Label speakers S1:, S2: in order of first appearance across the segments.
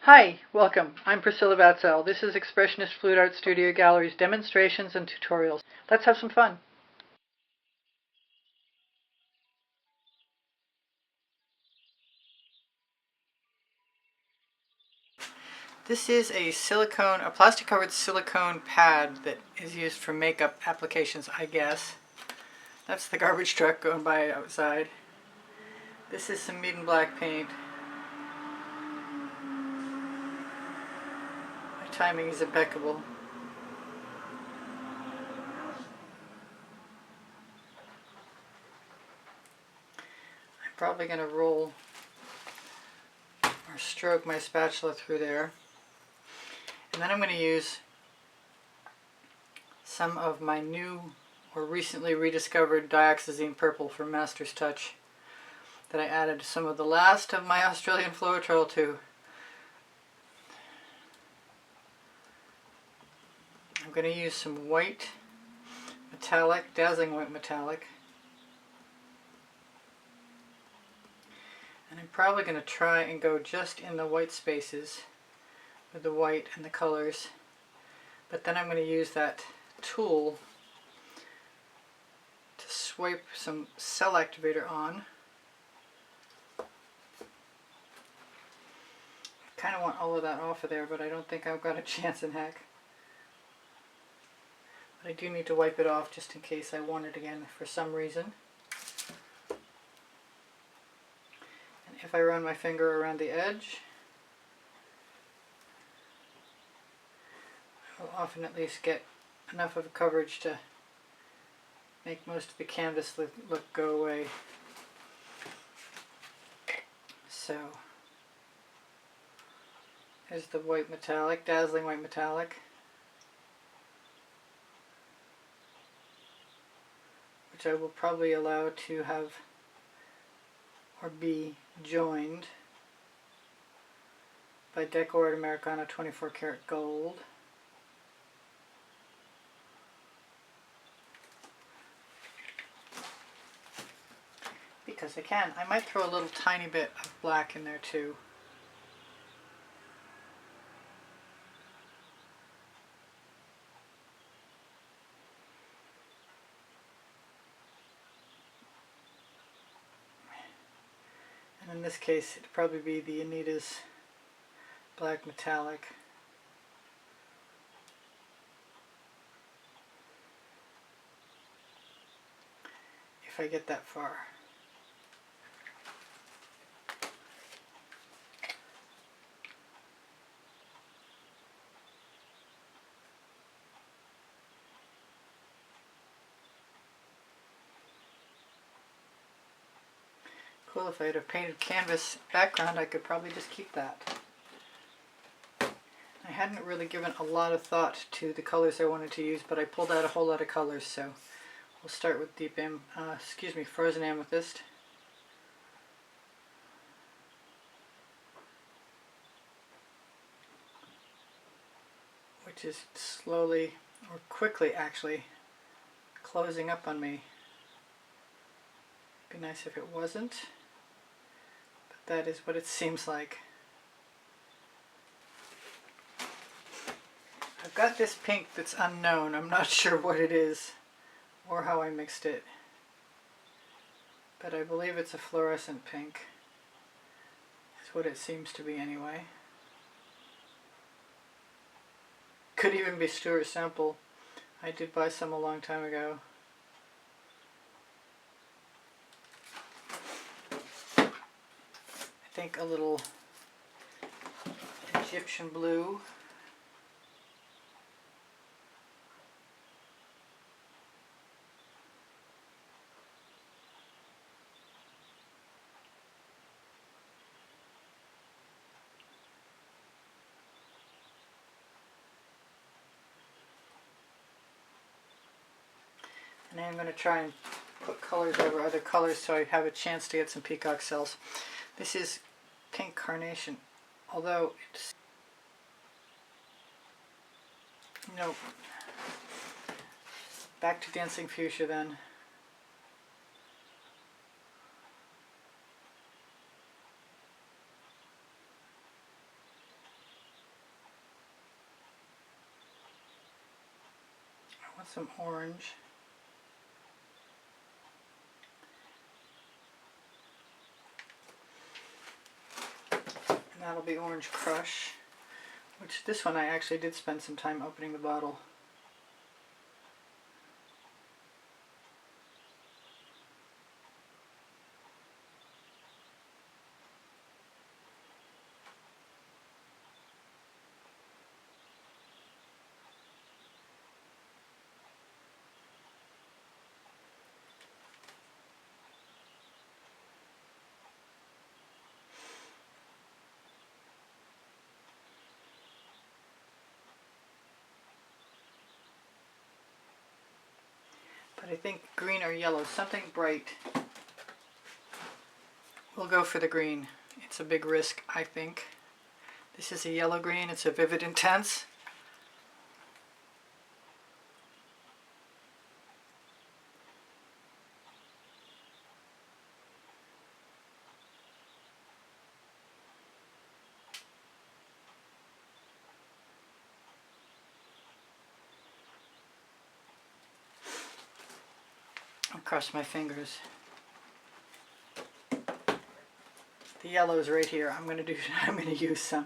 S1: Hi, welcome. I'm Priscilla Batzell. This is Expressionist Fluid Art Studio Gallery's demonstrations and tutorials. Let's have some fun. This is a plastic-covered silicone pad that is used for makeup applications, I guess. That's the garbage truck going by outside. This is some Meeden black paint. My timing is impeccable. I'm probably going to roll or stroke my spatula through there. And then I'm going to use some of my new or recently rediscovered dioxazine purple from Master's Touch that I added some of the last of my Australian Floetrol to. I'm going to use some white metallic, dazzling white metallic. And I'm probably going to try and go just in the white spaces with the white and the colors. But then I'm going to use that tool to swipe some cell activator on. I kind of want all of that off of there, but I don't think I've got a chance in heck. But I do need to wipe it off just in case I want it again for some reason. And if I run my finger around the edge, I'll often at least get enough of a coverage to make most of the canvas look go away. So there's the white metallic, dazzling white metallic, which I will probably allow to have or be joined by Decoart Americana 24 karat gold. Because I can. I might throw a little tiny bit of black in there too. And in this case, it'd probably be the Anita's black metallic. If I get that far. Cool, if I had a painted canvas background, I could probably just keep that. I hadn't really given a lot of thought to the colors I wanted to use, but I pulled out a whole lot of colors, so we'll start with frozen amethyst. Which is slowly, or quickly actually, closing up on me. Be nice if it wasn't, but that is what it seems like. I've got this pink that's unknown. I'm not sure what it is or how I mixed it, but I believe it's a fluorescent pink. That's what it seems to be anyway. Could even be Stuart sample. I did buy some a long time ago. I think a little Egyptian blue. And I'm going to try and put colors over other colors so I have a chance to get some peacock cells. This is pink carnation, although it's, nope. Back to dancing fuchsia then. want some orange. And that'll be Orange Crush, which this one I actually did spend some time opening the bottle. But I think green or yellow, something bright. We'll go for the green. It's a big risk, I think. This is a yellow green. It's a Vivid Intense. I'll cross my fingers. The yellow is right here. I'm gonna use some.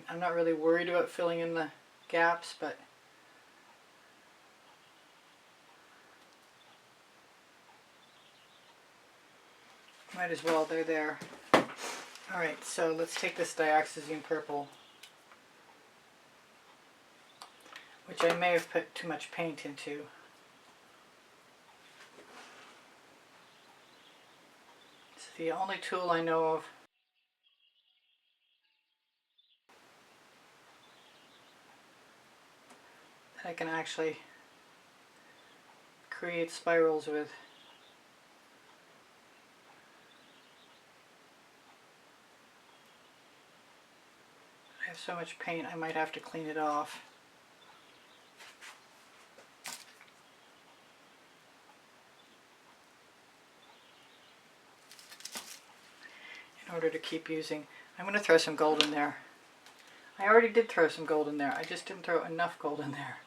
S1: I'm not really worried about filling in the gaps, but might as well, they're there. Alright, so let's take this dioxazine purple, which I may have put too much paint into. It's the only tool I know of that I can actually create spirals with. I have so much paint I might have to clean it off. In order to keep using. I'm going to throw some gold in there. I already did throw some gold in there. I just didn't throw enough gold in there.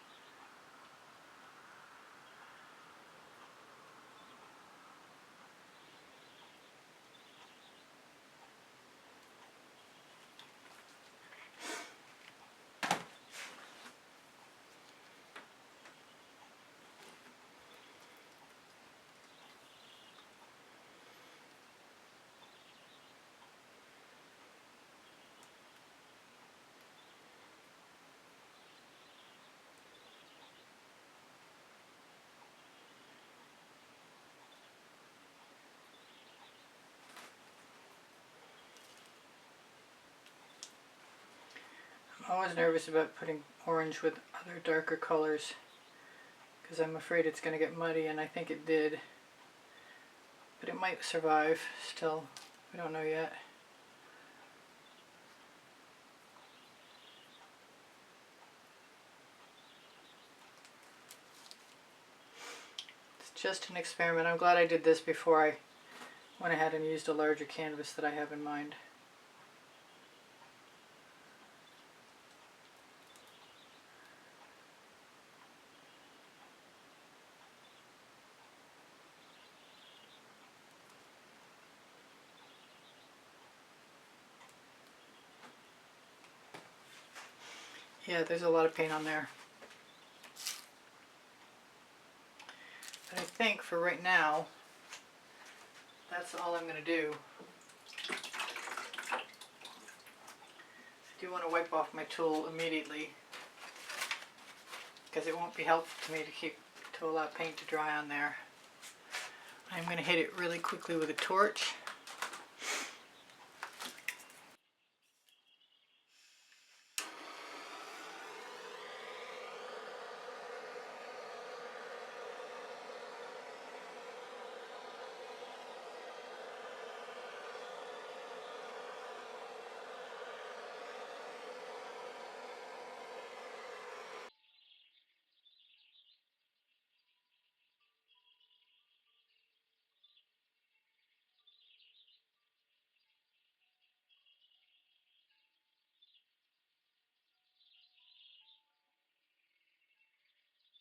S1: I'm always nervous about putting orange with other darker colors because I'm afraid it's going to get muddy, and I think it did. But it might survive still. We don't know yet. It's just an experiment. I'm glad I did this before I went ahead and used a larger canvas that I have in mind. Yeah, there's a lot of paint on there. But I think for right now, that's all I'm going to do. I do want to wipe off my tool immediately because it won't be helpful to me to allow paint to dry on there. I'm going to hit it really quickly with a torch.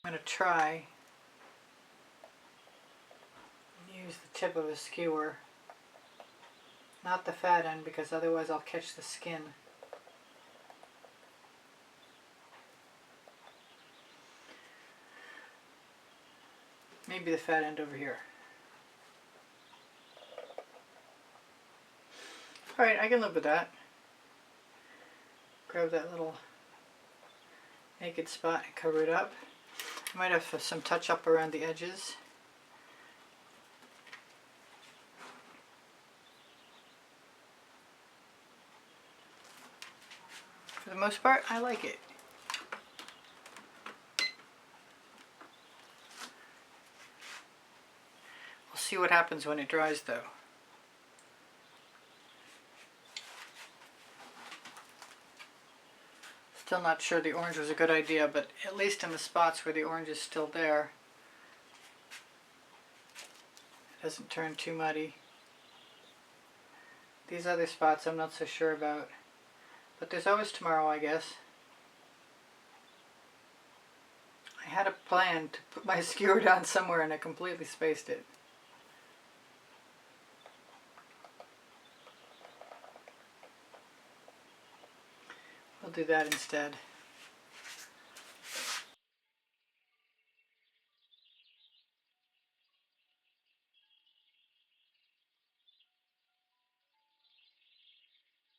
S1: I'm going to try and use the tip of a skewer, not the fat end, because otherwise I'll catch the skin. Maybe the fat end over here. Alright, I can live with that. Grab that little naked spot and cover it up. I might have some touch up around the edges. For the most part, I like it. We'll see what happens when it dries though. Still not sure the orange was a good idea, but at least in the spots where the orange is still there, it doesn't turn too muddy. These other spots I'm not so sure about, but there's always tomorrow, I guess. I had a plan to put my skewer down somewhere and I completely spaced it. We'll do that instead.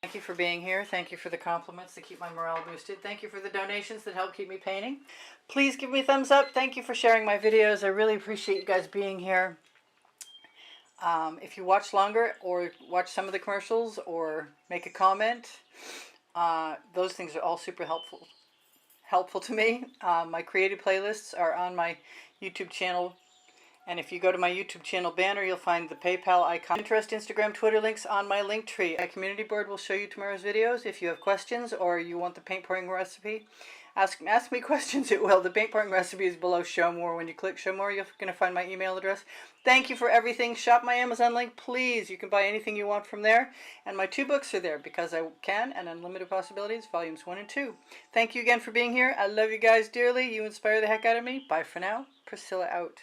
S1: Thank you for being here. Thank you for the compliments that keep my morale boosted. Thank you for the donations that help keep me painting. Please give me a thumbs up. Thank you for sharing my videos. I really appreciate you guys being here. If you watch longer or watch some of the commercials or make a comment, those things are all super helpful to me. My creative playlists are on my YouTube channel, and if you go to my YouTube channel banner, you'll find the PayPal icon. Pinterest, Instagram, Twitter links on my link tree. My community board will show you tomorrow's videos. If you have questions or you want the paint pouring recipe, ask me questions. It will. The paint pouring recipe is below Show More. When you click Show More, you're going to find my email address. Thank you for everything. Shop my Amazon link, please. You can buy anything you want from there. And my 2 books are there, Because I Can and Unlimited Possibilities, volumes 1 and 2. Thank you again for being here. I love you guys dearly. You inspire the heck out of me. Bye for now. Priscilla out.